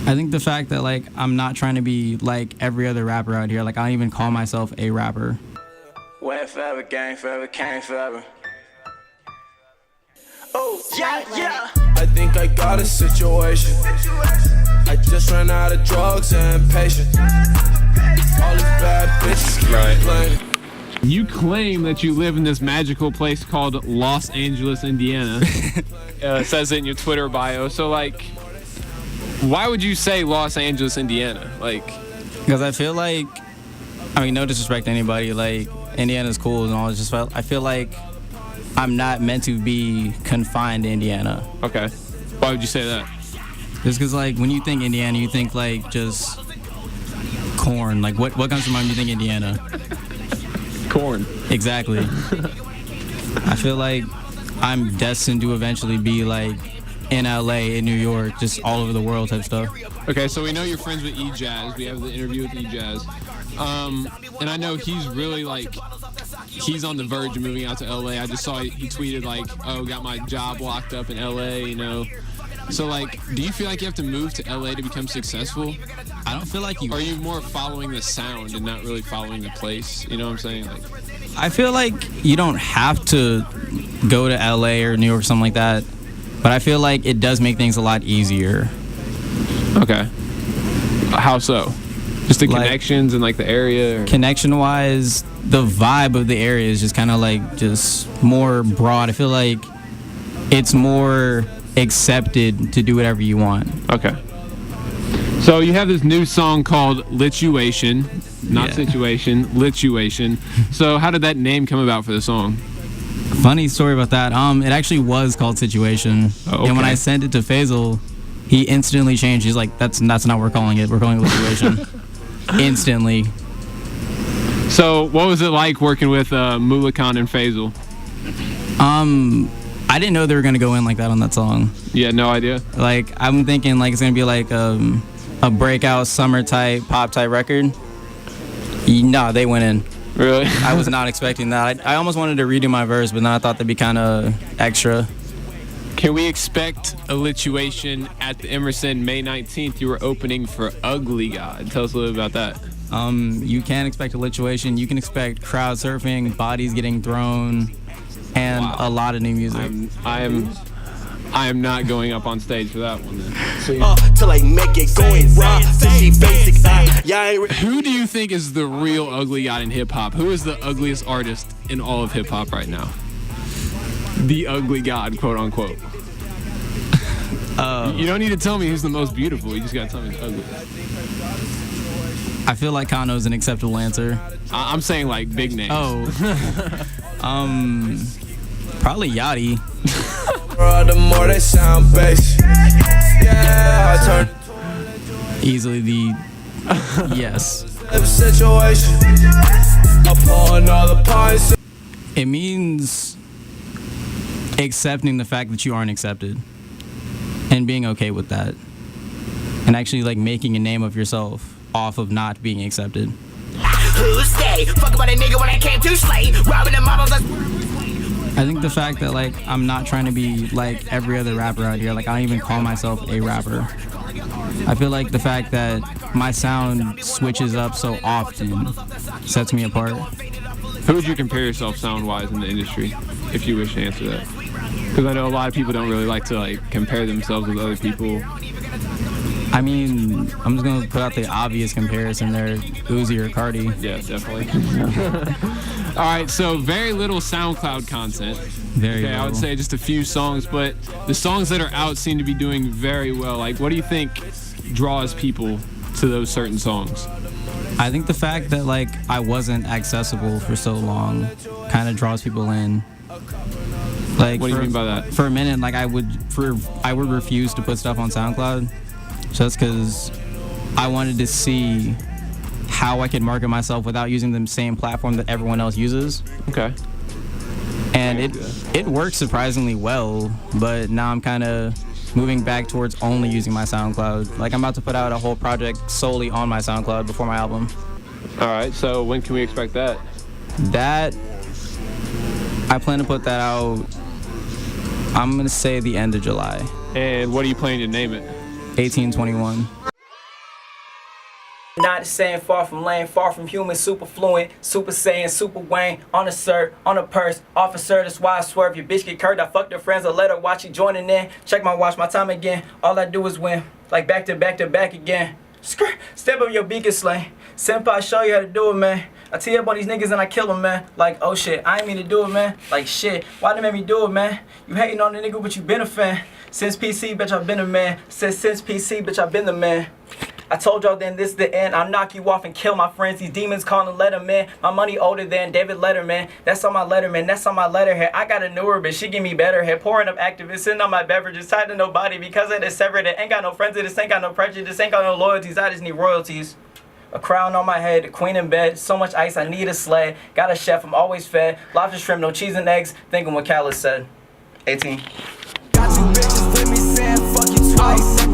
I think the fact that like I'm not trying to be like every other rapper out here. Like I don't even call myself a rapper. Went forever, gang forever, came forever. Oh, yeah, yeah. I think I got a situation. I just ran out of drugs and patience. All these bad bitches keep complaining. You claim that you live in this magical place called Los Angeles, Indiana. It says it in your Twitter bio. So, like, why would you say Los Angeles, Indiana? Like, Because I feel like, I mean, no disrespect to anybody, like, Indiana's cool and all. It's just I feel like I'm not meant to be confined to Indiana. okay. Why would you say that? Just because, like, when you think Indiana, you think, like, just corn. Like, what comes to mind when you think Indiana? Corn. Exactly. I feel like I'm destined to eventually be, like, in LA, in New York, just all over the world type stuff. Okay, so we know you're friends with E-Jazz. We have the interview with E-Jazz. And I know he's really, like, he's on the verge of moving out to LA. I just saw he tweeted, like, oh, got my job locked up in LA, you know. So, like, do you feel like you have to move to LA to become successful? I don't feel like you... Or are you more following the sound and not really following the place? You know what I'm saying? Like, I feel like you don't have to go to LA or New York or something like that. But I feel like it does make things a lot easier. okay. How so? Just the Like- connections and, like, the area? Or? Connection-wise, the vibe of the area is just kind of like just more broad. I feel like it's more accepted to do whatever you want. Okay. So you have this new song called Lituation, not Yeah. Situation, Lituation. So how did that name come about for the song? Funny story about that. It actually was called Situation. Oh, And when okay. I sent it to Faisal, he instantly changed. He's like, that's not what we're calling it. We're calling it Lituation. Instantly. So what was it like working with Mulakan and Faisal? I didn't know they were gonna go in like that on that song. You had no idea? Like I'm thinking like it's gonna be like a breakout summer type pop type record. Nah, they went in. Really? I was not expecting that. I almost wanted to redo my verse, but then I thought that'd be kind of extra. Can we expect a Lituation at the Emerson May 19th? You were opening for Ugly God. Tell us a little bit about that. You can expect a lituation. You can expect crowd surfing, bodies getting thrown, and a lot of new music. I am not going up on stage for that one then. Till I make it going raw. Fishy basic. Yeah, I ain't Who do you think is the real Ugly God in hip hop? Who is the ugliest artist in all of hip hop right now? The Ugly God, quote unquote. You don't need to tell me who's the most beautiful. You just gotta tell me who's ugly. I feel like Kano's an acceptable answer. I'm saying like big names. Oh, probably Yachty. the more they sound bass. Yeah, I turn Easily the yes. the situation. Upon all the pints. It means accepting the fact that you aren't accepted and being okay with that, and actually like making a name of yourself off of not being accepted. Who's they? Fuck about a nigga when I came to slay. Robbing the models. I think the fact that like I'm not trying to be like every other rapper out here. Like I don't even call myself a rapper. I feel like the fact that my sound switches up so often sets me apart. Who would you compare yourself sound-wise in the industry, if you wish to answer that? Because I know a lot of people don't really like to like compare themselves with other people. I mean, I'm just gonna put out the obvious comparison there, Uzi or Cardi. Yeah, definitely. All right, so very little SoundCloud content. Very Okay, I would little. say just a few songs, but the songs that are out seem to be doing very well. Like, what do you think draws people to those certain songs? I think the fact that like I wasn't accessible for so long kind of draws people in. Like, What do you mean by that? For a minute, like I would refuse to put stuff on SoundCloud, just because I wanted to see how I could market myself without using the same platform that everyone else uses. Okay. And it works surprisingly well, but now I'm kind of moving back towards only using my SoundCloud. Like I'm about to put out a whole project solely on my SoundCloud before my album. All right, so when can we expect that? That I plan to put that out, I'm gonna say the end of July. And what are you planning to name it? 1821. Not the same, far from lame, far from human, super fluent, super saiyan, super Wayne, on a cert, on a purse, officer, that's why I swerve. Your bitch get curved, I fucked her friends, I let her watch you joining in. Check my watch, my time again, all I do is win, like back to back to back again. Step up your beacon slay, senpai show you how to do it, man. I tee up on these niggas and I kill them, man. Like, oh shit, I ain't mean to do it, man. Like, shit, why they make me do it, man? You hating on the nigga, but you been a fan. Since PC, bitch, I've been a man. Since PC, bitch, I've been the man. I told y'all then this the end. I'll knock you off and kill my friends. These demons calling Letterman. My money older than David Letterman. That's on my Letterman. That's on my letterhead. I got a newer bitch. She give me better head. Pouring up activists. Sitting on my beverages. Tied to nobody because of this severed. Ain't got no friends. This ain't got no prejudice. Ain't got no loyalties. I just need royalties. A crown on my head, a queen in bed, so much ice, I need a sled. Got a chef, I'm always fed. Lobster, shrimp, no cheese and eggs. Thinking what Callis said. 18. Got two bitches with me saying fuck you twice.